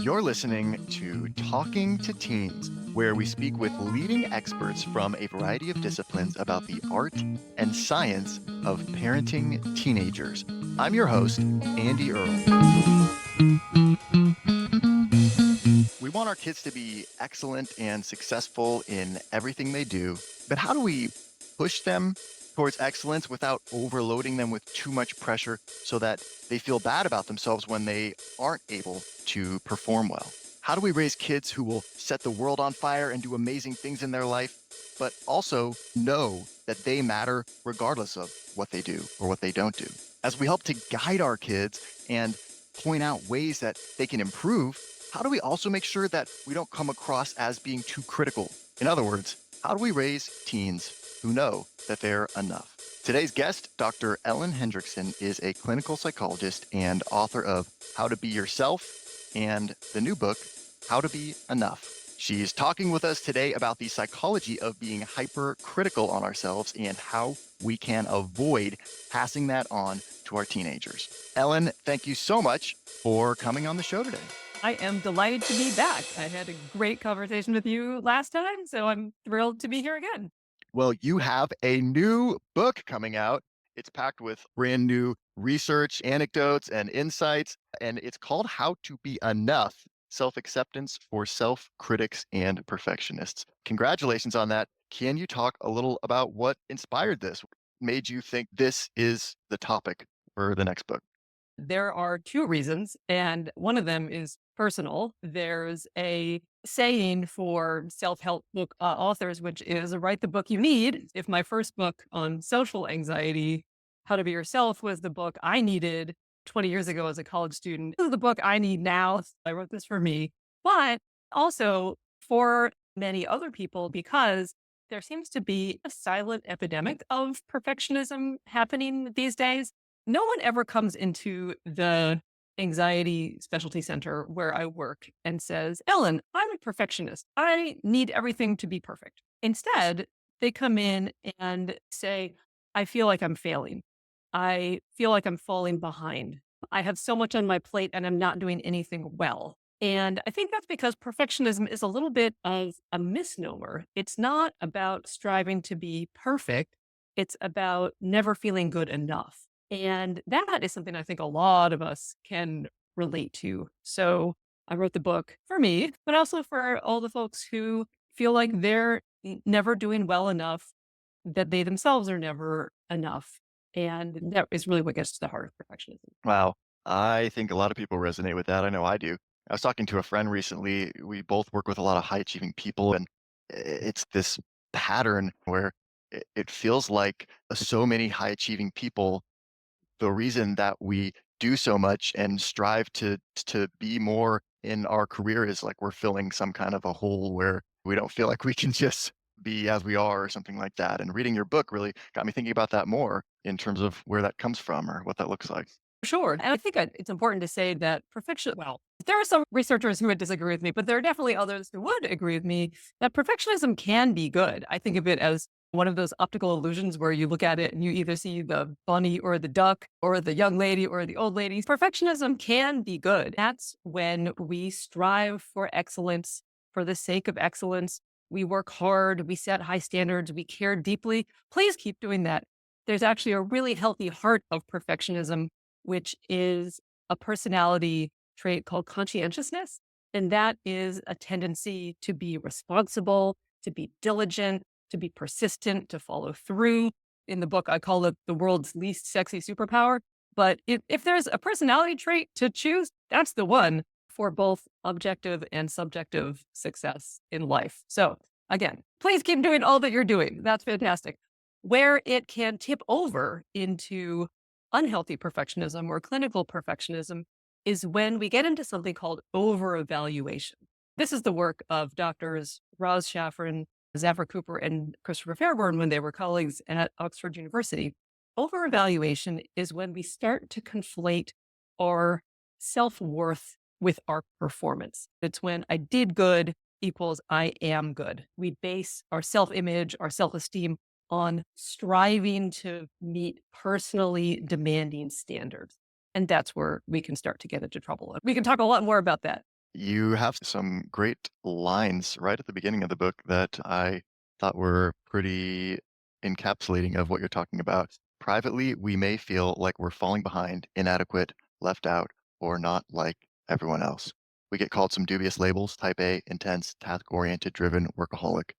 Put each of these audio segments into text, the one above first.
You're listening to Talking to Teens, where we speak with leading experts from a variety of disciplines about the art and science of parenting teenagers. I'm your host, Andy Earle. We want our kids to be excellent and successful in everything they do, but how do we push them towards excellence without overloading them with too much pressure so that they feel bad about themselves when they aren't able to perform well? How do we raise kids who will set the world on fire and do amazing things in their life, but also know that they matter regardless of what they do or what they don't do? As we help to guide our kids and point out ways that they can improve, how do we also make sure that we don't come across as being too critical? In other words, how do we raise teens who know that they're enough? Today's guest, Dr. Ellen Hendriksen, is a clinical psychologist and author of How to Be Yourself and the new book, How to Be Enough. She's talking with us today about the psychology of being hypercritical on ourselves and how we can avoid passing that on to our teenagers. Ellen, thank you so much for coming on the show today. I am delighted to be back. I had a great conversation with you last time, so I'm thrilled to be here again. Well, you have a new book coming out. It's packed with brand new research, anecdotes, and insights, and it's called How to Be Enough: Self-Acceptance for Self-Critics and Perfectionists. Congratulations on that. Can you talk a little about what inspired this? Made you think this is the topic for the next book? There are two reasons, and one of them is personal. There's a saying for self help book authors, which is write the book you need. If my first book on social anxiety, How to Be Yourself, was the book I needed 20 years ago as a college student, this is the book I need now. I wrote this for me, but also for many other people because there seems to be a silent epidemic of perfectionism happening these days. No one ever comes into the anxiety specialty center where I work and says, Ellen, I'm a perfectionist. I need everything to be perfect. Instead, they come in and say, I feel like I'm failing. I feel like I'm falling behind. I have so much on my plate and I'm not doing anything well. And I think that's because perfectionism is a little bit of a misnomer. It's not about striving to be perfect. It's about never feeling good enough. And that is something I think a lot of us can relate to. So I wrote the book for me, but also for all the folks who feel like they're never doing well enough, that they themselves are never enough. And that is really what gets to the heart of perfectionism. Wow. I think a lot of people resonate with that. I know I do. I was talking to a friend recently. We both work with a lot of high achieving people, and it's this pattern where it feels like so many high achieving people, the reason that we do so much and strive to be more in our career is like we're filling some kind of a hole where we don't feel like we can just be as we are or something like that. And reading your book really got me thinking about that more in terms of where that comes from or what that looks like. Sure. And I think it's important to say that there are some researchers who would disagree with me, but there are definitely others who would agree with me that perfectionism can be good. I think of it as one of those optical illusions where you look at it and you either see the bunny or the duck or the young lady or the old lady. Perfectionism can be good. That's when we strive for excellence for the sake of excellence. We work hard, we set high standards, we care deeply. Please keep doing that. There's actually a really healthy heart of perfectionism, which is a personality trait called conscientiousness. And that is a tendency to be responsible, to be diligent, to be persistent, to follow through. In the book, I call it the world's least sexy superpower. But if there's a personality trait to choose, that's the one for both objective and subjective success in life. So again, please keep doing all that you're doing. That's fantastic. Where it can tip over into unhealthy perfectionism or clinical perfectionism is when we get into something called over-evaluation. This is the work of doctors Roz Shafran, Zafra Cooper, and Christopher Fairburn when they were colleagues at Oxford University. Over-evaluation is when we start to conflate our self-worth with our performance. It's when I did good equals I am good. We base our self-image, our self-esteem on striving to meet personally demanding standards. And that's where we can start to get into trouble. We can talk a lot more about that. You have some great lines right at the beginning of the book that I thought were pretty encapsulating of what you're talking about. Privately, we may feel like we're falling behind, inadequate, left out, or not like everyone else. We get called some dubious labels: type A, intense, task oriented, driven, workaholic,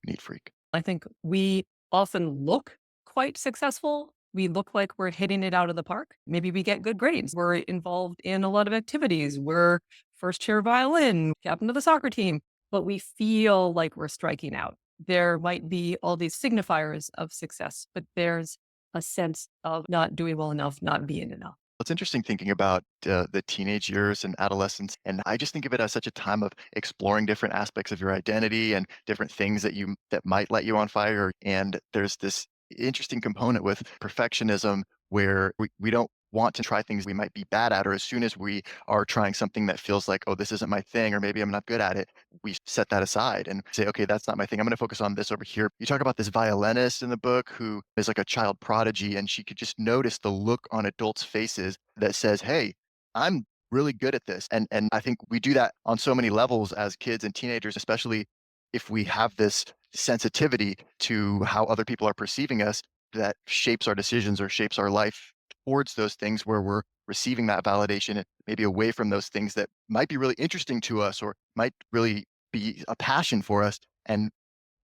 neat freak. I think we often look quite successful. We look like we're hitting it out of the park. Maybe we get good grades. We're involved in a lot of activities. We're first chair violin, captain of the soccer team, but we feel like we're striking out. There might be all these signifiers of success, but there's a sense of not doing well enough, not being enough. It's interesting thinking about the teenage years and adolescence, and I just think of it as such a time of exploring different aspects of your identity and different things that might light you on fire. And there's this interesting component with perfectionism where we don't want to try things we might be bad at, or as soon as we are trying something that feels like, oh, this isn't my thing, or maybe I'm not good at it, we set that aside and say, okay, that's not my thing. I'm going to focus on this over here. You talk about this violinist in the book who is like a child prodigy, and she could just notice the look on adults' faces that says, hey, I'm really good at this. And I think we do that on so many levels as kids and teenagers, especially if we have this sensitivity to how other people are perceiving us that shapes our decisions or shapes our life towards those things where we're receiving that validation and maybe away from those things that might be really interesting to us or might really be a passion for us, and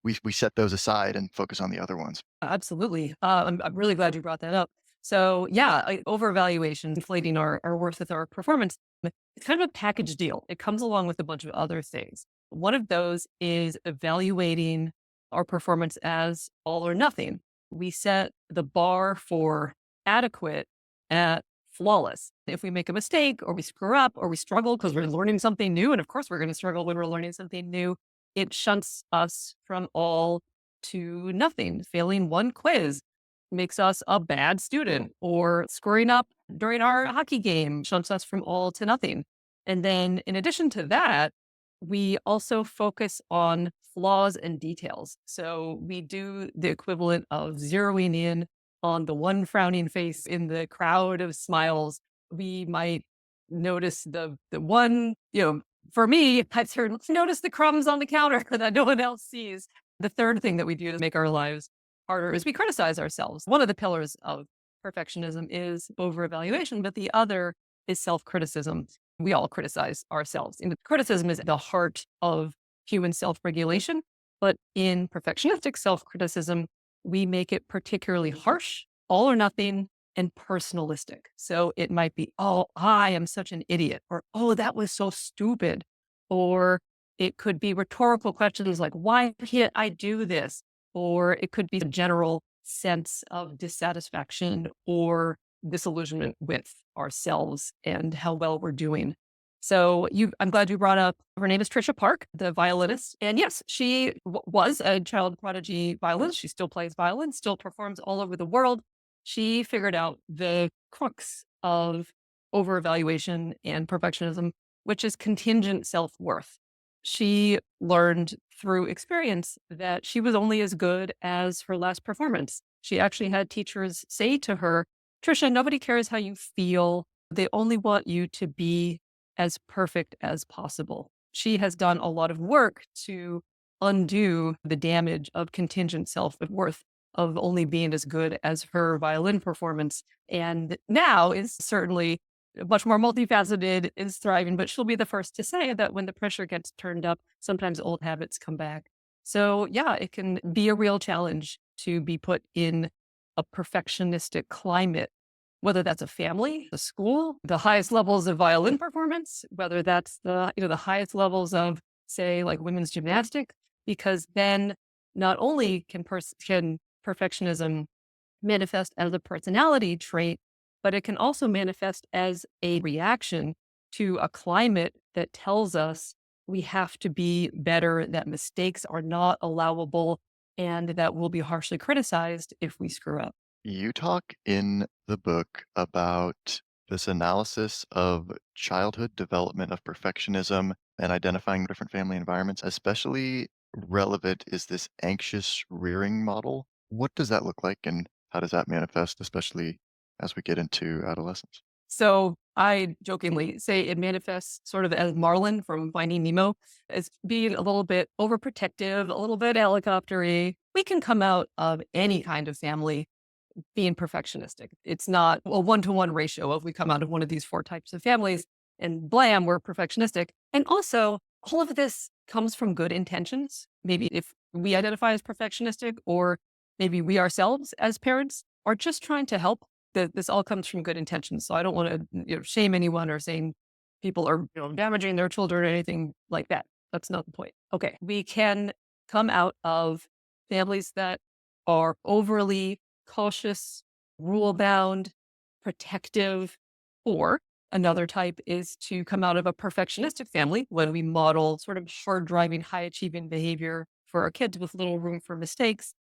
we set those aside and focus on the other ones. Absolutely. I'm really glad you brought that up. So, yeah, overvaluation, inflating our worth with our performance, it's kind of a package deal. It comes along with a bunch of other things. One of those is evaluating our performance as all or nothing. We set the bar for adequate at flawless. If we make a mistake or we screw up or we struggle because we're learning something new, and of course we're going to struggle when we're learning something new, it shunts us from all to nothing. Failing one quiz makes us a bad student, or screwing up during our hockey game shunts us from all to nothing. And then, in addition to that, we also focus on flaws and details. So we do the equivalent of zeroing in on the one frowning face in the crowd of smiles. We might notice the one, for me, I've certainly noticed the crumbs on the counter that no one else sees. The third thing that we do to make our lives harder is we criticize ourselves. One of the pillars of perfectionism is over-evaluation, but the other is self-criticism. We all criticize ourselves. And criticism is the heart of human self-regulation. But in perfectionistic self-criticism, we make it particularly harsh, all or nothing, and personalistic. So it might be, oh, I am such an idiot, or oh, that was so stupid. Or it could be rhetorical questions like, why can't I do this? Or it could be a general sense of dissatisfaction or disillusionment with ourselves and how well we're doing. So I'm glad you brought up. Her name is Trisha Park, the violinist, and yes, she was a child prodigy violinist. She still plays violin, still performs all over the world. She figured out the crux of overevaluation and perfectionism, which is contingent self worth. She learned through experience that she was only as good as her last performance. She actually had teachers say to her, Trisha, nobody cares how you feel. They only want you to be as perfect as possible. She has done a lot of work to undo the damage of contingent self worth of only being as good as her violin performance. And now is certainly much more multifaceted, is thriving, but she'll be the first to say that when the pressure gets turned up, sometimes old habits come back. So, yeah, it can be a real challenge to be put in a perfectionistic climate, whether that's a family, a school, the highest levels of violin performance, whether that's the highest levels of, say, like women's gymnastics, because then not only can perfectionism manifest as a personality trait, but it can also manifest as a reaction to a climate that tells us we have to be better, that mistakes are not allowable, and that we'll be harshly criticized if we screw up. You talk in the book about this analysis of childhood development of perfectionism and identifying different family environments. Especially relevant is this anxious rearing model. What does that look like and how does that manifest, especially as we get into adolescence? So I jokingly say it manifests sort of as Marlin from Finding Nemo, as being a little bit overprotective, a little bit helicoptery. We can come out of any kind of family being perfectionistic. It's not a one-to-one ratio of we come out of one of these four types of families and blam, we're perfectionistic. And also, all of this comes from good intentions. Maybe if we identify as perfectionistic, or maybe we ourselves as parents are just trying to help, that this all comes from good intentions. So I don't want to shame anyone or saying people are damaging their children or anything like that. That's not the point. Okay. We can come out of families that are overly cautious, rule bound, protective, or another type is to come out of a perfectionistic family when we model sort of hard driving, high achieving behavior for our kids with little room for mistakes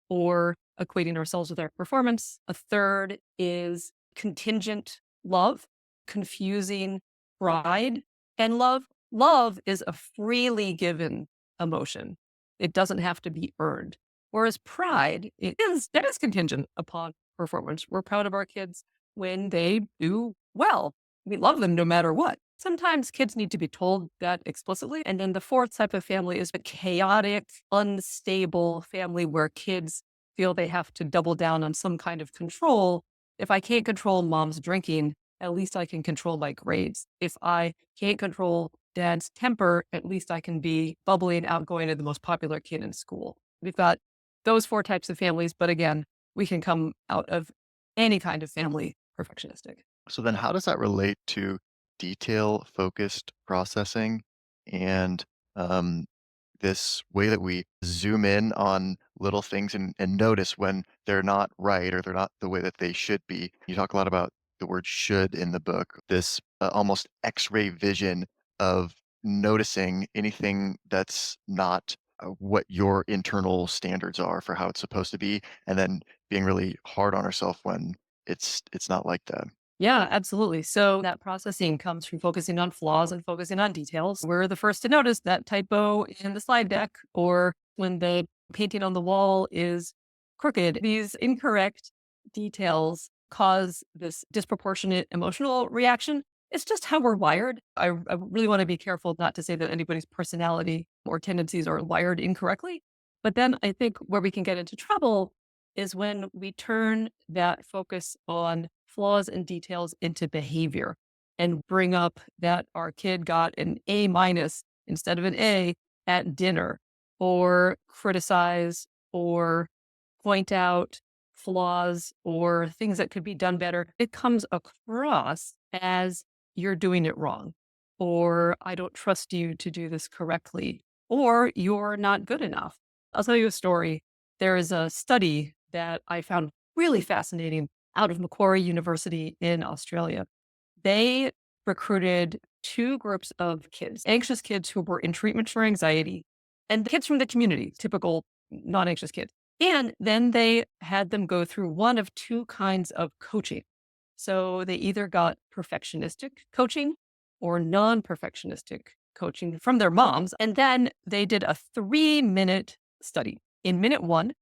or equating ourselves with our performance. A third is contingent love, confusing pride and love. Love is a freely given emotion. It doesn't have to be earned. Whereas pride that is contingent upon performance. We're proud of our kids when they do well. We love them no matter what. Sometimes kids need to be told that explicitly. And then the fourth type of family is a chaotic, unstable family where kids feel they have to double down on some kind of control. If I can't control mom's drinking, at least I can control my grades. If I can't control dad's temper, at least I can be bubbly and outgoing and the most popular kid in school. We've got those four types of families. But again, we can come out of any kind of family perfectionistic. So then how does that relate to detail-focused processing and, um, this way that we zoom in on little things and notice when they're not right or they're not the way that they should be? You talk a lot about the word "should" in the book, this, almost X-ray vision of noticing anything that's not, what your internal standards are for how it's supposed to be, and then being really hard on ourselves when it's not like that. Yeah, absolutely. So that processing comes from focusing on flaws and focusing on details. We're the first to notice that typo in the slide deck or when the painting on the wall is crooked. These incorrect details cause this disproportionate emotional reaction. It's just how we're wired. I really want to be careful not to say that anybody's personality or tendencies are wired incorrectly. But then I think where we can get into trouble is when we turn that focus on flaws and details into behavior and bring up that our kid got an A minus instead of an A at dinner, or criticize or point out flaws or things that could be done better. It comes across as you're doing it wrong, or I don't trust you to do this correctly, or you're not good enough. I'll tell you a story. There is a study that I found really fascinating out of Macquarie University in Australia. They recruited two groups of kids, anxious kids who were in treatment for anxiety, and the kids from the community, typical non anxious kids. And then they had them go through one of two kinds of coaching. So they either got perfectionistic coaching or non perfectionistic coaching from their moms. And then they did a 3-minute study. In minute one,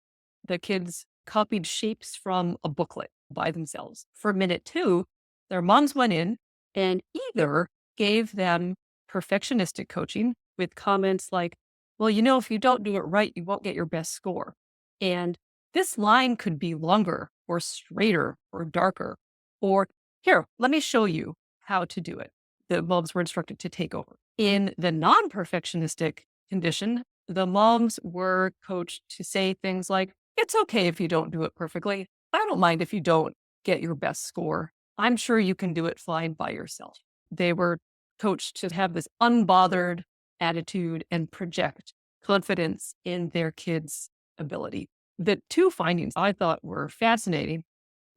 the kids copied shapes from a booklet by themselves. For minute two, their moms went in and either gave them perfectionistic coaching with comments like, well, if you don't do it right, you won't get your best score. And this line could be longer or straighter or darker. Or here, let me show you how to do it. The moms were instructed to take over. In the non perfectionistic condition, the moms were coached to say things like, it's okay if you don't do it perfectly. I don't mind if you don't get your best score. I'm sure you can do it fine by yourself. They were coached to have this unbothered attitude and project confidence in their kids' ability. The two findings I thought were fascinating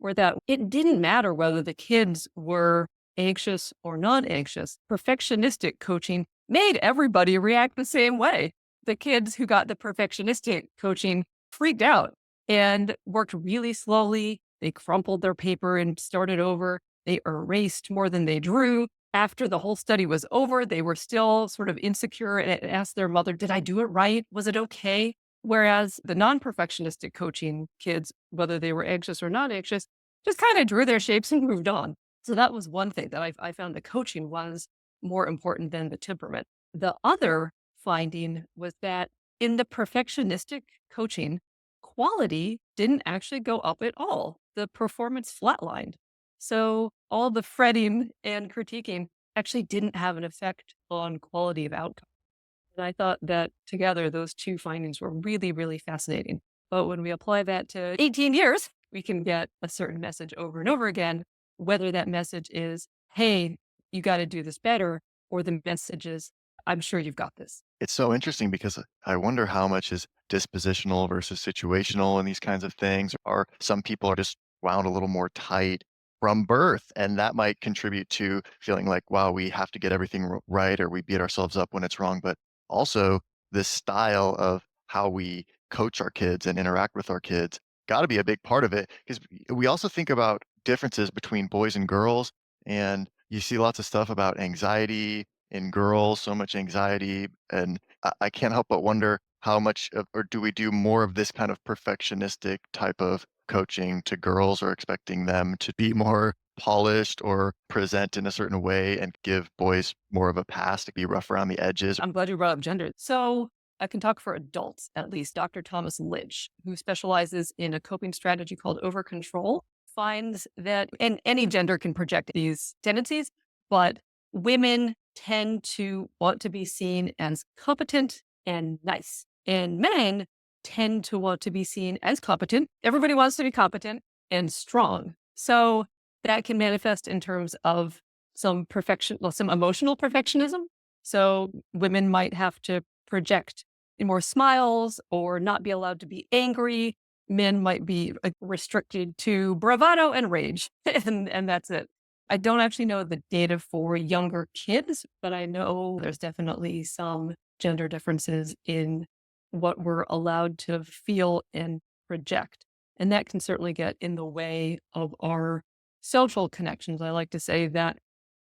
were that it didn't matter whether the kids were anxious or non anxious. Perfectionistic coaching made everybody react the same way. The kids who got the perfectionistic coaching freaked out and worked really slowly. They crumpled their paper and started over. They erased more than they drew. After the whole study was over, they were still sort of insecure and asked their mother, did I do it right? Was it okay? Whereas the non perfectionistic coaching kids, whether they were anxious or not anxious, just kind of drew their shapes and moved on. So that was one thing that I found that coaching was more important than the temperament. The other finding was that in the perfectionistic coaching, quality didn't actually go up at all. The performance flatlined. So all the fretting and critiquing actually didn't have an effect on quality of outcome. And I thought that together, those two findings were really, really fascinating. But when we apply that to 18 years, we can get a certain message over and over again, whether that message is, hey, you got to do this better, or the message is, I'm sure you've got this. It's so interesting because I wonder how much is dispositional versus situational and these kinds of things. Or some people are just wound a little more tight from birth, and that might contribute to feeling like, wow, we have to get everything right, or we beat ourselves up when it's wrong. But also, this style of how we coach our kids and interact with our kids got to be a big part of it because we also think about differences between boys and girls, and you see lots of stuff about anxiety in girls, so much anxiety, and I can't help but wonder how much of or do we do more of this kind of perfectionistic type of coaching to girls or expecting them to be more polished or present in a certain way and give boys more of a pass to be rough around the edges? I'm glad you brought up gender. So I can talk for adults, at least. Dr. Thomas Lynch, who specializes in a coping strategy called over control, finds that, and any gender can project these tendencies, but women tend to want to be seen as competent and nice. And men tend to want to be seen as competent. Everybody wants to be competent and strong. So that can manifest in terms of some perfection, well, some emotional perfectionism. So women might have to project more smiles or not be allowed to be angry. Men might be restricted to bravado and rage, and that's it. I don't actually know the data for younger kids, but I know there's definitely some gender differences in what we're allowed to feel and project. And that can certainly get in the way of our social connections. I like to say that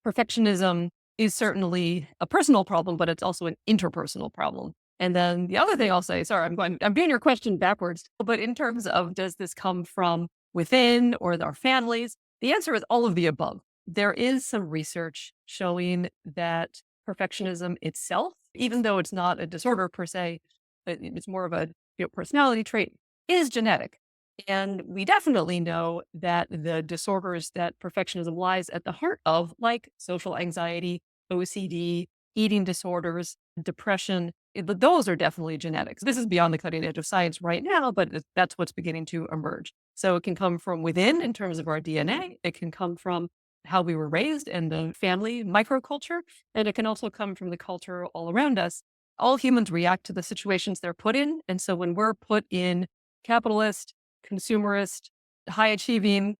perfectionism is certainly a personal problem, but it's also an interpersonal problem. And then the other thing I'll say, sorry, I'm doing your question backwards, but in terms of does this come from within or our families? The answer is all of the above. There is some research showing that perfectionism itself, even though it's not a disorder per se, it's more of a personality trait, is genetic. And we definitely know that the disorders that perfectionism lies at the heart of, like social anxiety, OCD, eating disorders, depression, those are definitely genetics. This is beyond the cutting edge of science right now, but that's what's beginning to emerge. So it can come from within in terms of our DNA. It can come from how we were raised and the family microculture. And it can also come from the culture all around us. All humans react to the situations they're put in. And so when we're put in capitalist, consumerist, high achieving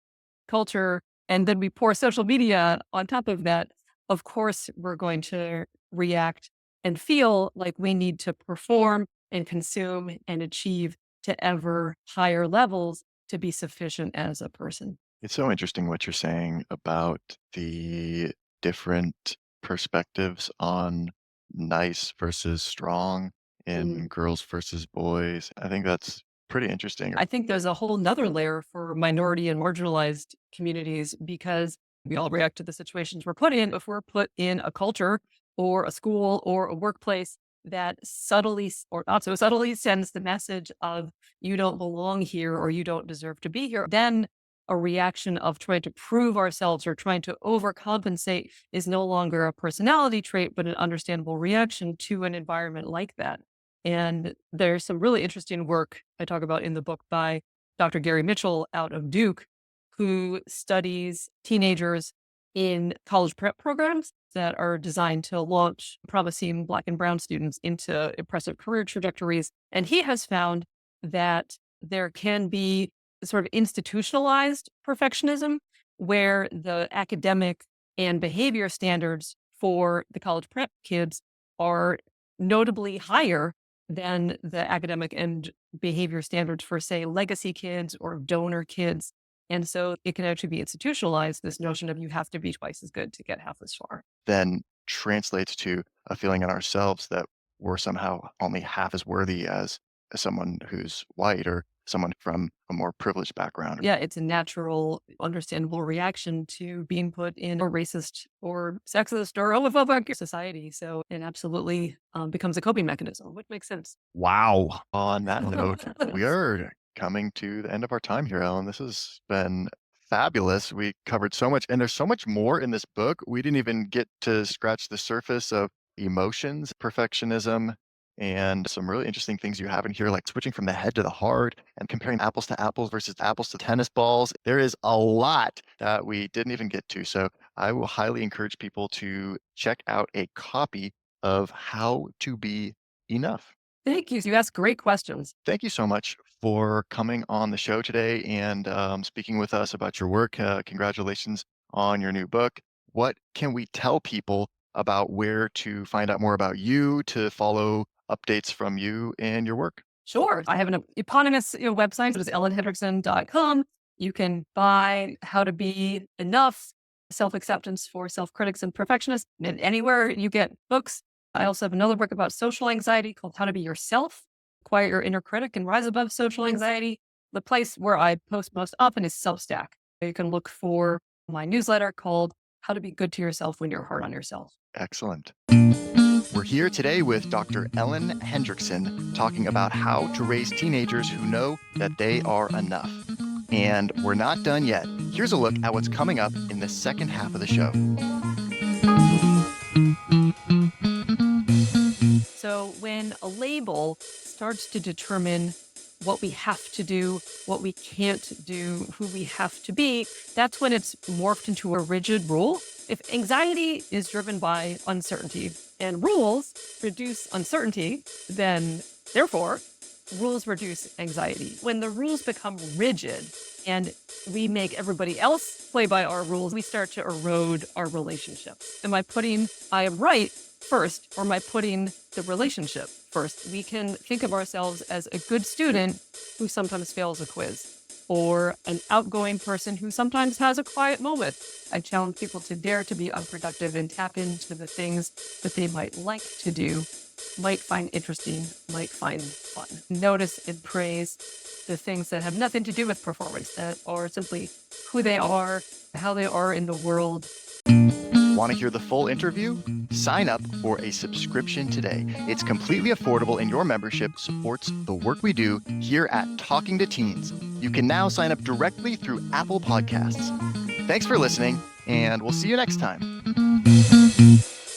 culture, and then we pour social media on top of that, of course, we're going to react and feel like we need to perform and consume and achieve to ever higher levels to be sufficient as a person. It's so interesting what you're saying about the different perspectives on nice versus strong in Mm. girls versus boys. I think that's pretty interesting. I think there's a whole nother layer for minority and marginalized communities because we all react to the situations we're put in. If we're put in a culture or a school or a workplace that subtly or not so subtly sends the message of you don't belong here or you don't deserve to be here, then a reaction of trying to prove ourselves or trying to overcompensate is no longer a personality trait, but an understandable reaction to an environment like that. And there's some really interesting work I talk about in the book by Dr. Gary Mitchell out of Duke, who studies teenagers in college prep programs that are designed to launch promising Black and Brown students into impressive career trajectories. And he has found that there can be sort of institutionalized perfectionism where the academic and behavior standards for the college prep kids are notably higher than the academic and behavior standards for, say, legacy kids or donor kids. And so it can actually be institutionalized, this notion of you have to be twice as good to get half as far. Then translates to a feeling in ourselves that we're somehow only half as worthy as someone who's white or someone from a more privileged background. Yeah, it's a natural, understandable reaction to being put in a racist or sexist or homophobic society. So it absolutely becomes a coping mechanism, which makes sense. Wow. On that note, we are coming to the end of our time here, Ellen. This has been fabulous. We covered so much, and there's so much more in this book. We didn't even get to scratch the surface of emotions, perfectionism, and some really interesting things you have in here, like switching from the head to the heart and comparing apples to apples versus apples to tennis balls. There is a lot that we didn't even get to. So I will highly encourage people to check out a copy of How to Be Enough. Thank you. You ask great questions. Thank you so much for coming on the show today and speaking with us about your work. Congratulations on your new book. What can we tell people about where to find out more about you, to follow updates from you and your work? Sure. I have an eponymous website. It is ellenhendrickson.com. You can buy How to Be Enough, Self-Acceptance for Self-Critics and Perfectionists, and anywhere you get books. I also have another book about social anxiety called How to Be Yourself, Quiet Your Inner Critic and Rise Above Social Anxiety. The place where I post most often is Substack. You can look for my newsletter called How to Be Good to Yourself When You're Hard on Yourself. Excellent. We're here today with Dr. Ellen Hendriksen talking about how to raise teenagers who know that they are enough. And we're not done yet. Here's a look at what's coming up in the second half of the show. So when a label starts to determine what we have to do, what we can't do, who we have to be, that's when it's morphed into a rigid rule. If anxiety is driven by uncertainty and rules reduce uncertainty, then therefore rules reduce anxiety. When the rules become rigid and we make everybody else play by our rules, we start to erode our relationships. Am I putting I am right first, or am I putting the relationship first? We can think of ourselves as a good student who sometimes fails a quiz, or an outgoing person who sometimes has a quiet moment. I challenge people to dare to be unproductive and tap into the things that they might like to do, might find interesting, might find fun. Notice and praise the things that have nothing to do with performance, that are simply who they are, how they are in the world. Want to hear the full interview? Sign up for a subscription today. It's completely affordable and your membership supports the work we do here at Talking to Teens. You can now sign up directly through Apple Podcasts. Thanks for listening, and we'll see you next time.